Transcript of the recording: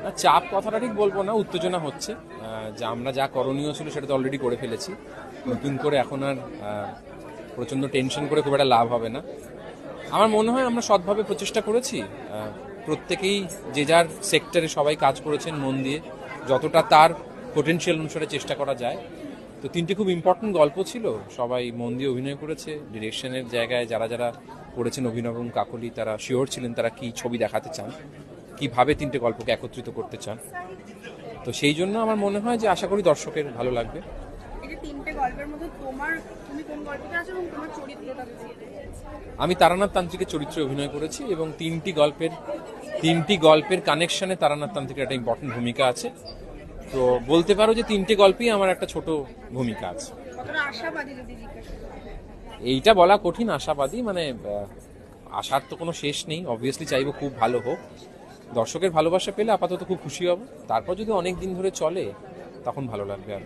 না, চাপ কথাটা ঠিক বলবো না, উত্তেজনা হচ্ছে। যে আমরা যা করণীয় ছিল সেটা তো অলরেডি করে ফেলেছি, নতুন করে এখন আর প্রচন্ড টেনশন করে খুব একটা লাভ হবে না। আমার মনে হয় আমরা সৎভাবে প্রচেষ্টা করেছি, প্রত্যেকেই যে যার সেক্টরে সবাই কাজ করেছেন মন দিয়ে, যতটা তার পোটেনশিয়াল অনুসারে চেষ্টা করা যায়। তো তিনটে খুব ইম্পর্টেন্ট গল্প ছিল, সবাই মন দিয়ে অভিনয় করেছে। ডিরেকশনের জায়গায় যারা যারা করেছেন, অভিনব এবং কাকলি, তারা শিওর ছিলেন তারা কি ছবি দেখাতে চান, কিভাবে তিনটে গল্পকে একত্রিত করতে চান। তো সেই জন্য আমার মনে হয় যে আশা করি দর্শকের ভালো লাগবে। আমি তারানাথ তান্ত্রিকের চরিত্রে অভিনয় করেছি এবং তিনটি গল্পের কানেকশনে তারানাথ তান্ত্রিকের একটা ইম্পর্টেন্ট ভূমিকা আছে। তো বলতে পারো যে তিনটে গল্পেই আমার একটা ছোট ভূমিকা আছে। এইটা বলা কঠিন, আশাবাদী মানে আশার তো কোনো শেষ নেই। অবভিয়াসলি চাইবো খুব ভালো হোক, দর্শকের ভালোবাসা পেলে আপাতত খুব খুশি হব। তারপর যদি অনেক দিন ধরে চলে তখন ভালো লাগবে আর।